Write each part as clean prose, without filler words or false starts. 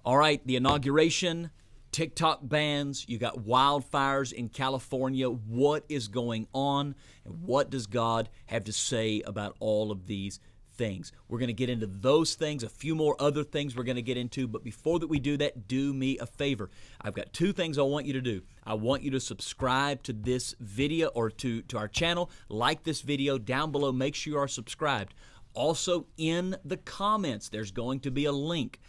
All right, the inauguration, TikTok bans, you got wildfires in California. What is going on, and what does God have to say about all of these things? We're going to get into those things, a few more other things we're going to get into, but before that we do that, do me a favor. I've got two things I want you to do. I want you to subscribe to this video or to our channel, like this video down below, make sure you are subscribed. Also, in the comments, there's going to be a link.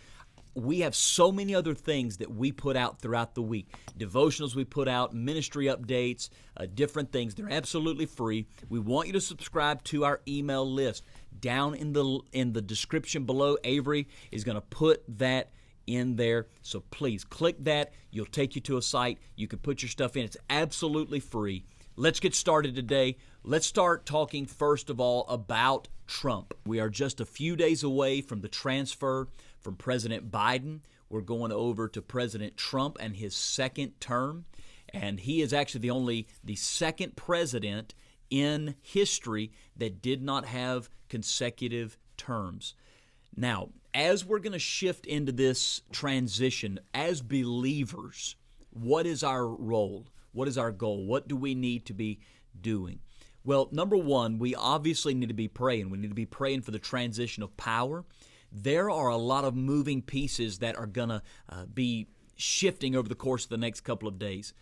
We have so many other things that we put out throughout the week. Devotionals we put out, ministry updates, different things. They're absolutely free. We want you to subscribe to our email list. Down in the description below, Avery is going to put that in there. So please click that. You'll take you to a site. You can put your stuff in. It's absolutely free. Let's get started today. Let's start talking first of all about Trump. We are just a few days away from the transfer from President Biden. We're going over to President Trump and his second term. And he is actually the second president in history that did not have consecutive terms. Now, as we're going to shift into this transition as believers, what is our role? What is our goal? What do we need to be doing? Well, number one, we obviously need to be praying. We need to be praying for the transition of power. There are a lot of moving pieces that are going to be shifting over the course of the next couple of days.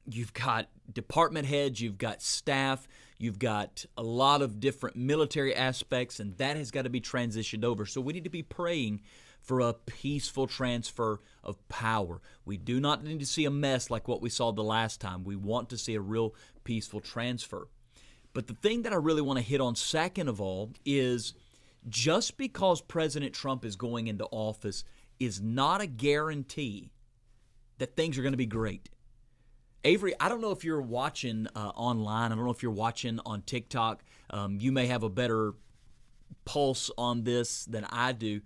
You've got department heads, you've got staff, you've got a lot of different military aspects, and that has got to be transitioned over. So we need to be praying for a peaceful transfer of power. We do not need to see a mess like what we saw the last time. We want to see a real peaceful transfer. But the thing that I really want to hit on second of all is just because President Trump is going into office is not a guarantee that things are going to be great. Avery, I don't know if you're watching online. I don't know if you're watching on TikTok. You may have a better pulse on this than I do.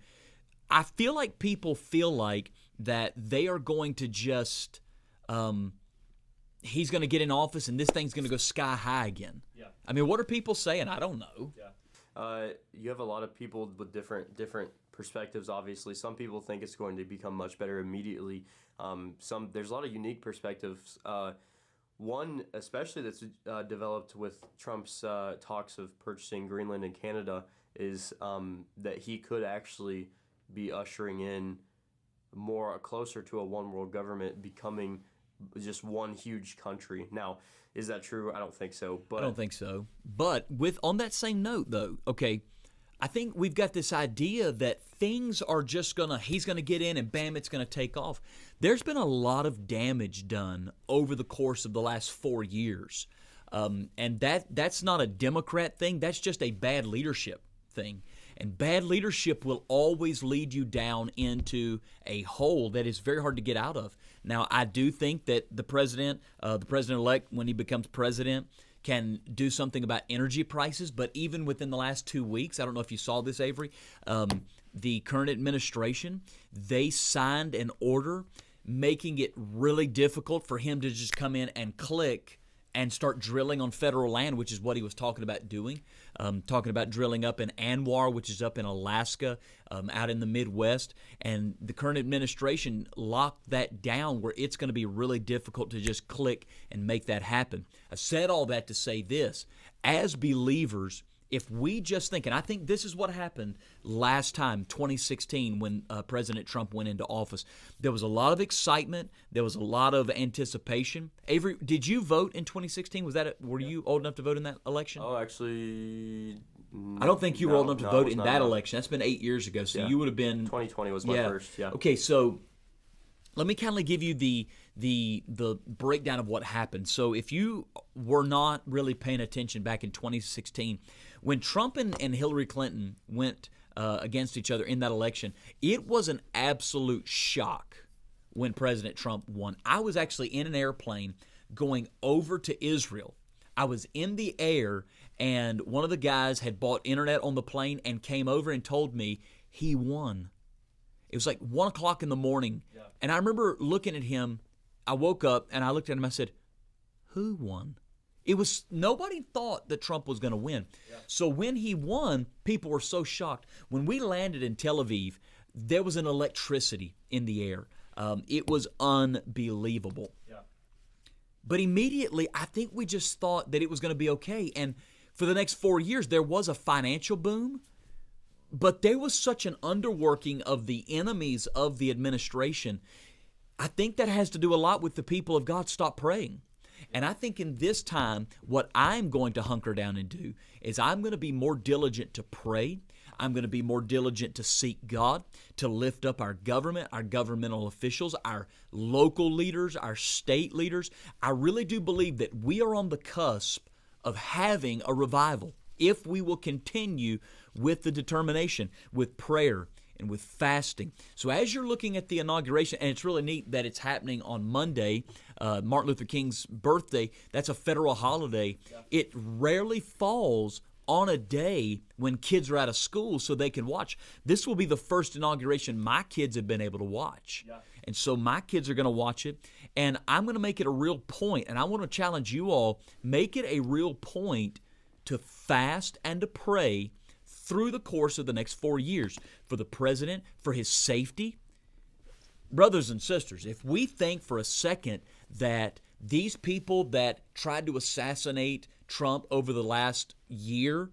I feel like people feel like that they are going to just, he's going to get in office and this thing's going to go sky high again. Yeah. I mean, what are people saying? I don't know. Yeah. You have a lot of people with different perspectives, obviously. Some people think it's going to become much better immediately. There's a lot of unique perspectives. One, especially that's developed with Trump's talks of purchasing Greenland and Canada, is that he could actually be ushering in closer to a one-world government, becoming just one huge country. Now, is that true? I don't think so. I don't think so. But on that same note, though, okay, I think we've got this idea that things are just he's going to get in and bam, it's going to take off. There's been a lot of damage done over the course of the last 4 years. And that's not a Democrat thing. That's just a bad leadership thing. And bad leadership will always lead you down into a hole that is very hard to get out of. Now, I do think that the president-elect, when he becomes president, can do something about energy prices. But even within the last 2 weeks, I don't know if you saw this, Avery, the current administration, they signed an order making it really difficult for him to just come in and click and start drilling on federal land, which is what he was talking about doing. Talking about drilling up in Anwar, which is up in Alaska, out in the Midwest. And the current administration locked that down where it's going to be really difficult to just click and make that happen. I said all that to say this. As believers, if we just think, and I think this is what happened last time, 2016, when President Trump went into office. There was a lot of excitement. There was a lot of anticipation. Avery, did you vote in 2016? Were you old enough to vote in that election? Oh, actually, I don't think you were old enough to vote in that election. That's been 8 years ago, so you would have been... 2020 was my first, yeah. Okay, so let me kind of give you the breakdown of what happened. So if you were not really paying attention back in 2016, when Trump and Hillary Clinton went against each other in that election, it was an absolute shock when President Trump won. I was actually in an airplane going over to Israel. I was in the air, and one of the guys had bought internet on the plane and came over and told me he won. It was like 1 o'clock in the morning, and I remember looking at him. I woke up, and I looked at him. I said, who won? Nobody thought that Trump was going to win. Yeah. So when he won, people were so shocked. When we landed in Tel Aviv, there was an electricity in the air. It was unbelievable. Yeah. But immediately, I think we just thought that it was going to be okay. And for the next 4 years, there was a financial boom, but there was such an underworking of the enemies of the administration. I think that has to do a lot with the people of God stop praying. And I think in this time, what I'm going to hunker down and do is I'm going to be more diligent to pray. I'm going to be more diligent to seek God, to lift up our government, our governmental officials, our local leaders, our state leaders. I really do believe that we are on the cusp of having a revival if we will continue with the determination, with prayer, and with fasting. So as you're looking at the inauguration, and it's really neat that it's happening on Monday, Martin Luther King's birthday, that's a federal holiday. Yeah. It rarely falls on a day when kids are out of school so they can watch. This will be the first inauguration my kids have been able to watch. Yeah. And so my kids are going to watch it, and I'm going to make it a real point, and I want to challenge you all, make it a real point to fast and to pray through the course of the next 4 years for the president, for his safety. Brothers and sisters, if we think for a second that these people that tried to assassinate Trump over the last year,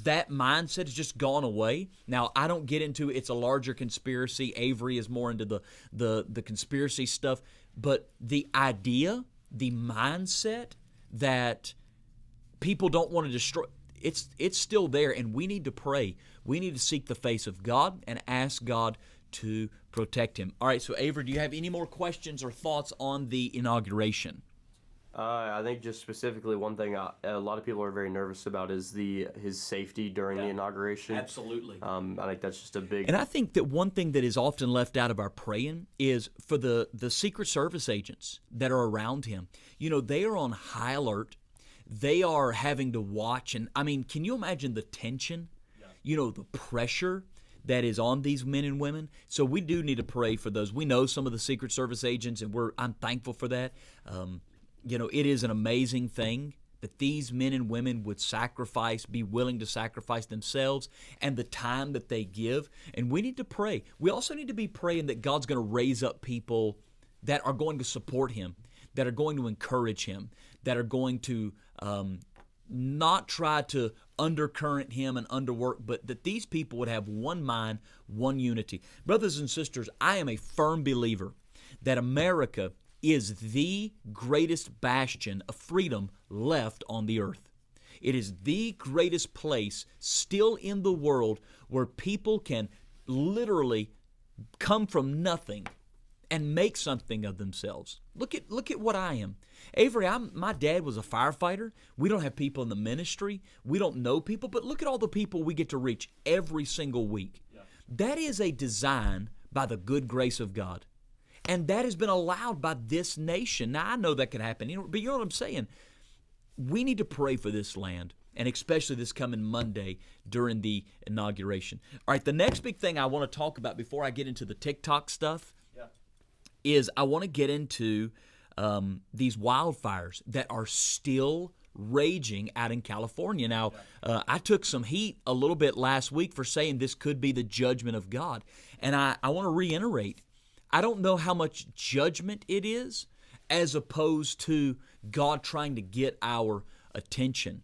that mindset has just gone away. Now, I don't get into it's a larger conspiracy. Avery is more into the conspiracy stuff. But the idea, the mindset that people don't want to destroy, it's still there, and we need to pray. We need to seek the face of God and ask God to protect him. All right, so Avery, do you have any more questions or thoughts on the inauguration? I think just specifically one thing a lot of people are very nervous about is his safety during the inauguration. Absolutely. I think that's just a big... And I think that one thing that is often left out of our praying is for the Secret Service agents that are around him. You know, they are on high alert. They are having to watch. And, I mean, can you imagine the tension, you know, the pressure that is on these men and women? So we do need to pray for those. We know some of the Secret Service agents, and I'm thankful for that. You know, it is an amazing thing that these men and women would sacrifice, be willing to sacrifice themselves and the time that they give. And we need to pray. We also need to be praying that God's going to raise up people that are going to support him, that are going to encourage him, that are going to not try to undercurrent him and underwork, but that these people would have one mind, one unity. Brothers and sisters, I am a firm believer that America is the greatest bastion of freedom left on the earth. It is the greatest place still in the world where people can literally come from nothing and make something of themselves. Look at what I am. Avery, my dad was a firefighter. We don't have people in the ministry. We don't know people, but look at all the people we get to reach every single week. Yeah. That is a design by the good grace of God. And that has been allowed by this nation. Now, I know that could happen, but you know what I'm saying? We need to pray for this land, and especially this coming Monday during the inauguration. All right, the next big thing I want to talk about before I get into the TikTok stuff is I want to get into these wildfires that are still raging out in California. Now, I took some heat a little bit last week for saying this could be the judgment of God. And I want to reiterate, I don't know how much judgment it is as opposed to God trying to get our attention.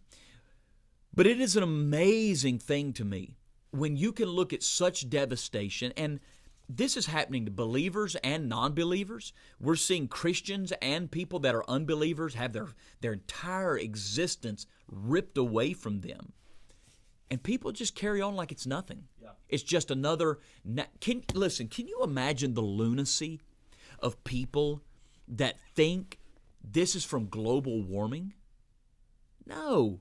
But it is an amazing thing to me when you can look at such devastation, and this is happening to believers and non-believers. We're seeing Christians and people that are unbelievers have their entire existence ripped away from them. And people just carry on like it's nothing. Yeah. It's just another... Can you imagine the lunacy of people that think this is from global warming? No.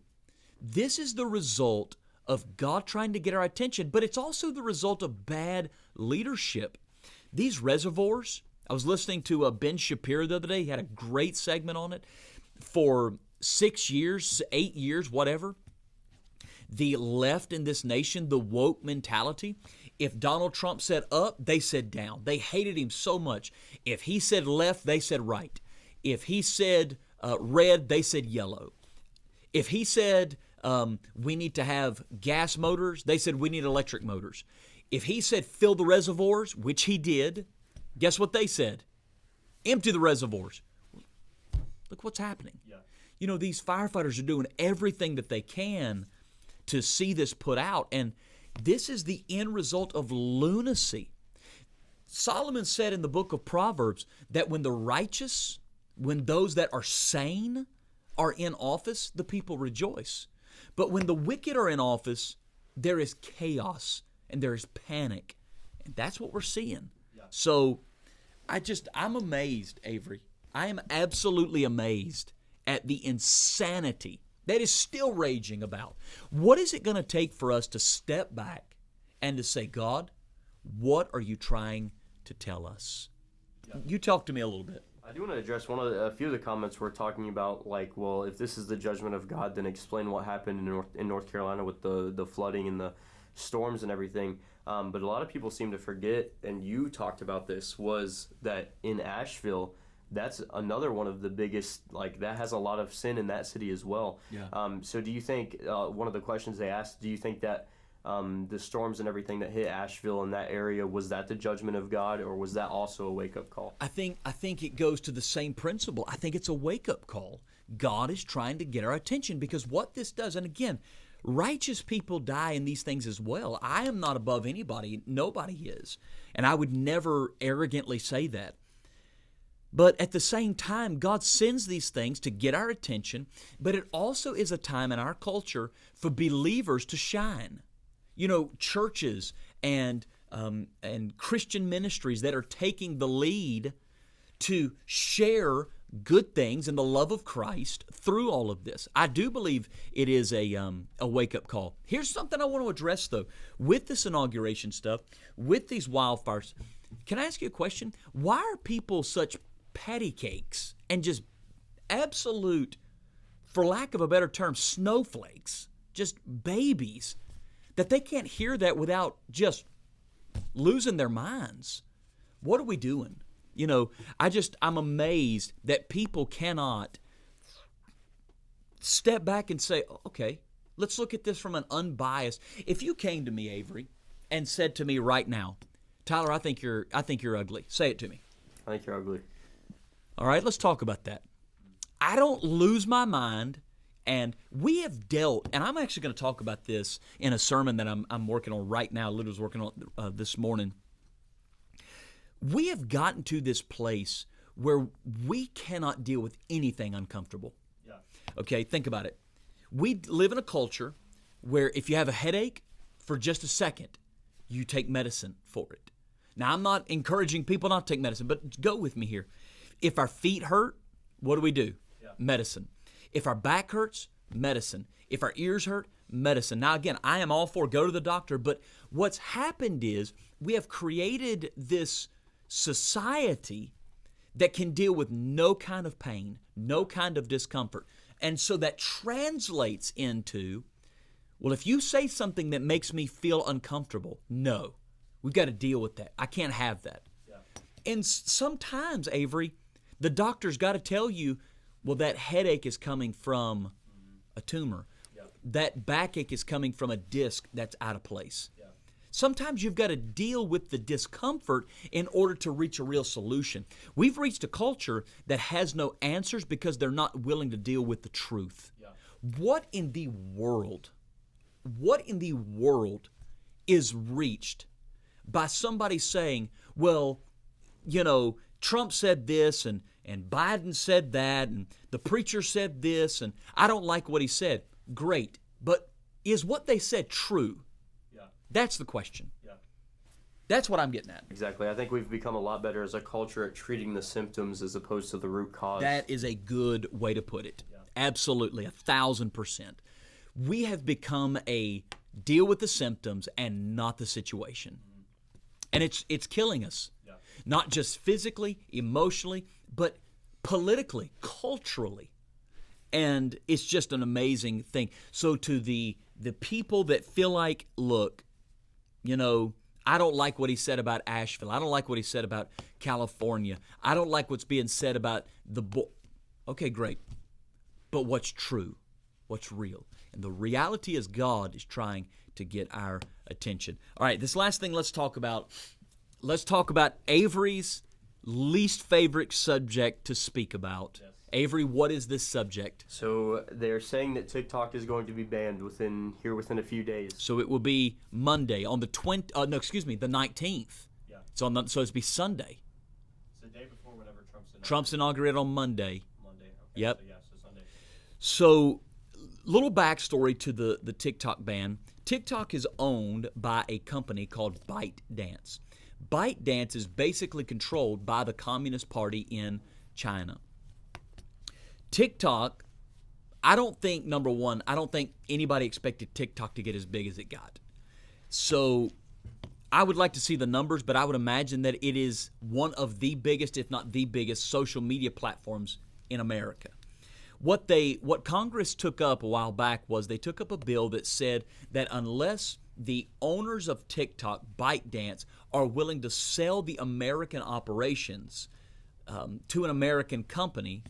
This is the result of God trying to get our attention, but it's also the result of bad leadership. These reservoirs, I was listening to Ben Shapiro the other day. He had a great segment on it. For 6 years, 8 years, whatever, the left in this nation, the woke mentality, if Donald Trump said up, they said down. They hated him so much. If he said left, they said right. If he said red, they said yellow. If he said we need to have gas motors, they said we need electric motors. If he said fill the reservoirs, which he did, guess what they said? Empty the reservoirs. Look what's happening. Yeah. You know, these firefighters are doing everything that they can to see this put out, and this is the end result of lunacy. Solomon said in the book of Proverbs that when the righteous, when those that are sane are in office, the people rejoice. But when the wicked are in office, there is chaos and there is panic. And that's what we're seeing. Yeah. So I'm amazed, Avery. I am absolutely amazed at the insanity that is still raging about. What is it going to take for us to step back and to say, God, what are you trying to tell us? Yeah. You talk to me a little bit. I do want to address a few of the comments we're talking about, like, well, if this is the judgment of God, then explain what happened in North Carolina with the flooding and the storms and everything. But a lot of people seem to forget, and you talked about this, was that in Asheville, that's another one of the biggest, like, that has a lot of sin in that city as well. Yeah. So do you think, one of the questions they asked, do you think that the storms and everything that hit Asheville and that area, was that the judgment of God, or was that also a wake-up call? I think it goes to the same principle. I think it's a wake-up call. God is trying to get our attention, because what this does, and again, righteous people die in these things as well. I am not above anybody. Nobody is. And I would never arrogantly say that. But at the same time, God sends these things to get our attention, but it also is a time in our culture for believers to shine. You know, churches and Christian ministries that are taking the lead to share good things and the love of Christ through all of this. I do believe it is a wake-up call. Here's something I want to address, though. With this inauguration stuff, with these wildfires, can I ask you a question? Why are people such patty cakes and just absolute, for lack of a better term, snowflakes, just babies, that they can't hear that without just losing their minds? What are we doing? You know, I'm amazed that people cannot step back and say, okay, let's look at this from an unbiased. If you came to me, Avery, and said to me right now, Tyler, I think you're ugly. Say it to me. I think you're ugly. All right, let's talk about that. I don't lose my mind. And we have dealt, and I'm actually going to talk about this in a sermon that I'm working on right now. Literally was working on this morning. We have gotten to this place where we cannot deal with anything uncomfortable. Yeah. Okay, think about it. We live in a culture where if you have a headache, for just a second, you take medicine for it. Now, I'm not encouraging people not to take medicine, but go with me here. If our feet hurt, what do? Yeah. Medicine. If our back hurts, medicine. If our ears hurt, medicine. Now, again, I am all for go to the doctor, but what's happened is we have created this society that can deal with no kind of pain, no kind of discomfort. And so that translates into, well, if you say something that makes me feel uncomfortable, no, we've got to deal with that. I can't have that. Yeah. And sometimes, Avery, the doctor's got to tell you, well, that headache is coming from a tumor. Yeah. That backache is coming from a disc that's out of place. Yeah. Sometimes you've got to deal with the discomfort in order to reach a real solution. We've reached a culture that has no answers because they're not willing to deal with the truth. Yeah. What in the world is reached by somebody saying, well, you know, Trump said this and Biden said that and the preacher said this and I don't like what he said. Great. But is what they said true? Yeah. That's the question. Yeah. That's what I'm getting at. Exactly. I think we've become a lot better as a culture at treating the symptoms as opposed to the root cause. That is a good way to put it. Yeah. Absolutely. 1,000%. We have become a deal with the symptoms and not the situation. Mm-hmm. And it's killing us. Yeah. Not just physically, emotionally, but politically, culturally. And it's just an amazing thing. So to the people that feel like, look, you know, I don't like what he said about Asheville. I don't like what he said about California. I don't like what's being said about okay, great. But what's true? What's real? And the reality is God is trying to get our attention. All right, this last thing let's talk about. Let's talk about Avery's least favorite subject to speak about. Yes. Avery, what is this subject? So they're saying that TikTok is going to be banned within a few days. So it will be Monday on the the 19th. Yeah. So it's be Sunday. It's the day before whenever Trump's inaugurated on Monday. Monday. Okay. Yep. So Sunday. So little backstory to the TikTok ban. TikTok is owned by a company called ByteDance. ByteDance is basically controlled by the Communist Party in China. TikTok, I don't think anybody expected TikTok to get as big as it got. So I would like to see the numbers, but I would imagine that it is one of the biggest, if not the biggest, social media platforms in America. What Congress took up a while back was they took up a bill that said that unless the owners of TikTok, ByteDance, are willing to sell the American operations to an American company,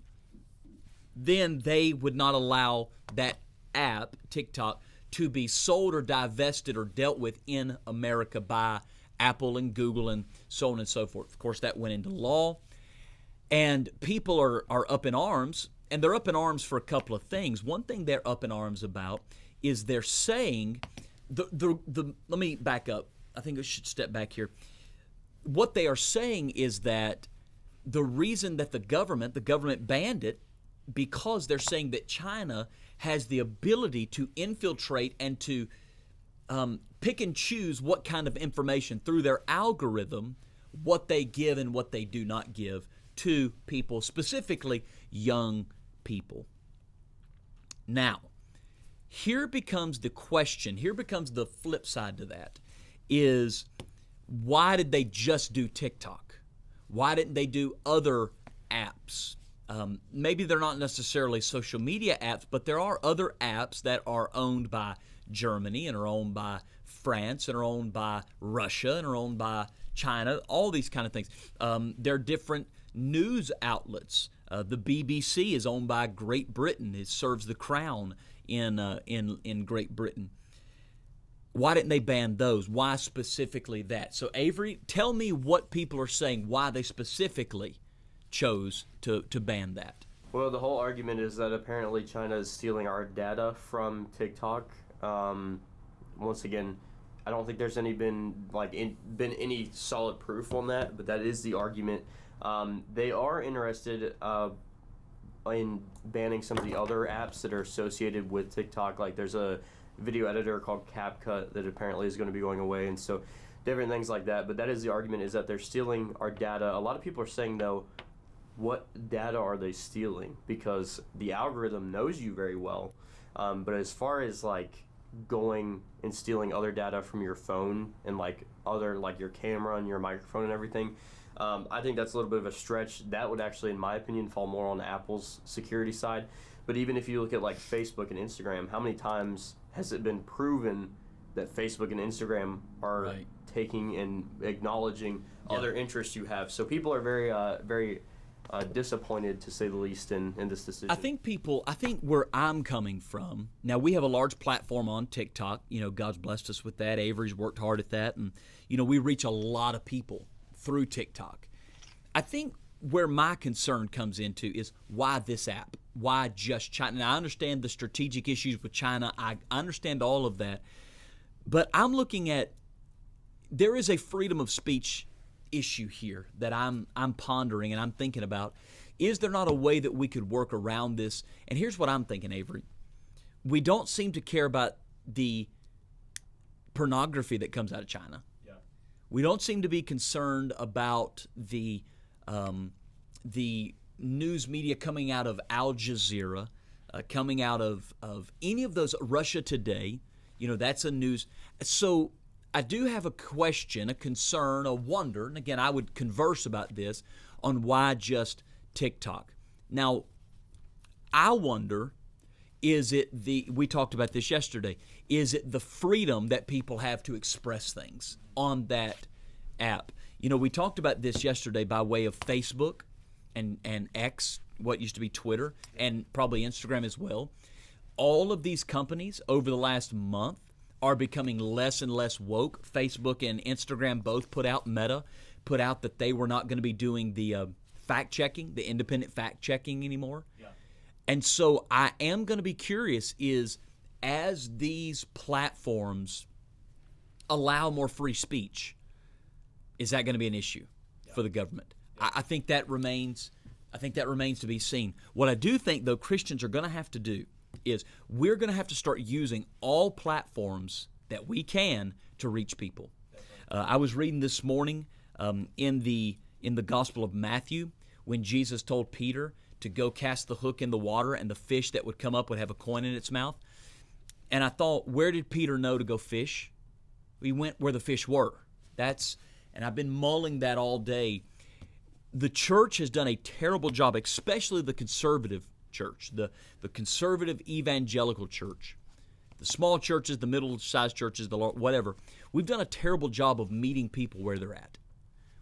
then they would not allow that app, TikTok, to be sold or divested or dealt with in America by Apple and Google and so on and so forth. Of course, that went into law, and people are up in arms, and they're up in arms for a couple of things. One thing they're up in arms about is they're saying, let me back up. I think I should step back here. What they are saying is that the reason that the government banned it, because they're saying that China has the ability to infiltrate and to pick and choose what kind of information through their algorithm, what they give and what they do not give to people, specifically young people. Now, here becomes the question, here becomes the flip side to that, is why did they just do TikTok? Why didn't they do other apps? Maybe they're not necessarily social media apps, but there are other apps that are owned by Germany and are owned by France and are owned by Russia and are owned by China, all these kind of things. There are different news outlets. The BBC is owned by Great Britain. It serves the crown in Great Britain. Why didn't they ban those? Why specifically that? So Avery, tell me what people are saying, why they specifically chose to ban that. Well, the whole argument is that apparently China is stealing our data from TikTok. Once again, I don't think there's been any solid proof on that, but that is the argument. They are interested in banning some of the other apps that are associated with TikTok. Like there's a video editor called CapCut that apparently is going to be going away, and so different things like that. But that is the argument, is that they're stealing our data. A lot of people are saying, though, what data are they stealing? Because the algorithm knows you very well, but as far as going and stealing other data from your phone and your camera and your microphone and everything, I think that's a little bit of a stretch. That would actually, in my opinion, fall more on Apple's security side. But even if you look at Facebook and Instagram, how many times has it been proven that Facebook and Instagram are taking and acknowledging other interests you have? So people are very disappointed, to say the least, in this decision. I think where I'm coming from, now we have a large platform on TikTok. God's blessed us with that. Avery's worked hard at that, and we reach a lot of people through TikTok. I think where my concern comes into is why this app? Why just China? Now, I understand the strategic issues with China. I understand all of that. But I'm looking at, there is a freedom of speech issue here that I'm pondering and I'm thinking about. Is there not a way that we could work around this? And here's what I'm thinking, Avery. We don't seem to care about the pornography that comes out of China. Yeah. We don't seem to be concerned about the news media coming out of Al Jazeera, coming out of any of those, Russia Today. That's a news. So I do have a question, a concern, a wonder, and again, I would converse about this, on why just TikTok. Now, I wonder, we talked about this yesterday, is it the freedom that people have to express things on that app? We talked about this yesterday by way of Facebook and X, what used to be Twitter, and probably Instagram as well. All of these companies over the last month are becoming less and less woke. Facebook and Instagram both put out that they were not going to be doing the fact-checking, the independent fact-checking anymore. Yeah. And so I am going to be curious is as these platforms allow more free speech, is that going to be an issue for the government? Yeah. I think that remains to be seen. What I do think, though, Christians are going to have to do is we're going to have to start using all platforms that we can to reach people. I was reading this morning in the Gospel of Matthew when Jesus told Peter to go cast the hook in the water and the fish that would come up would have a coin in its mouth. And I thought, where did Peter know to go fish? He went where the fish were. And I've been mulling that all day. The church has done a terrible job, especially the conservative church, the conservative evangelical church, the small churches, the middle-sized churches, whatever. We've done a terrible job of meeting people where they're at.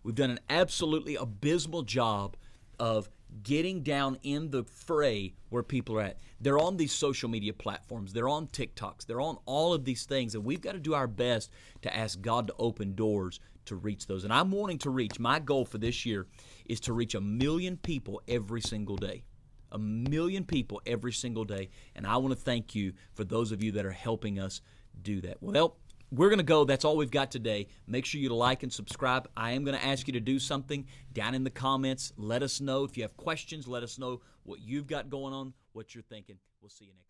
We've done an absolutely abysmal job of getting down in the fray where people are at. They're on these social media platforms. They're on TikToks. They're on all of these things, and we've got to do our best to ask God to open doors to reach those. And I'm wanting to reach, my goal for this year is to reach 1 million people every single day. 1 million people every single day. And I want to thank you for those of you that are helping us do that. Well, we're going to go. That's all we've got today. Make sure you like and subscribe. I am going to ask you to do something down in the comments. Let us know if you have questions. Let us know what you've got going on, what you're thinking. We'll see you next time.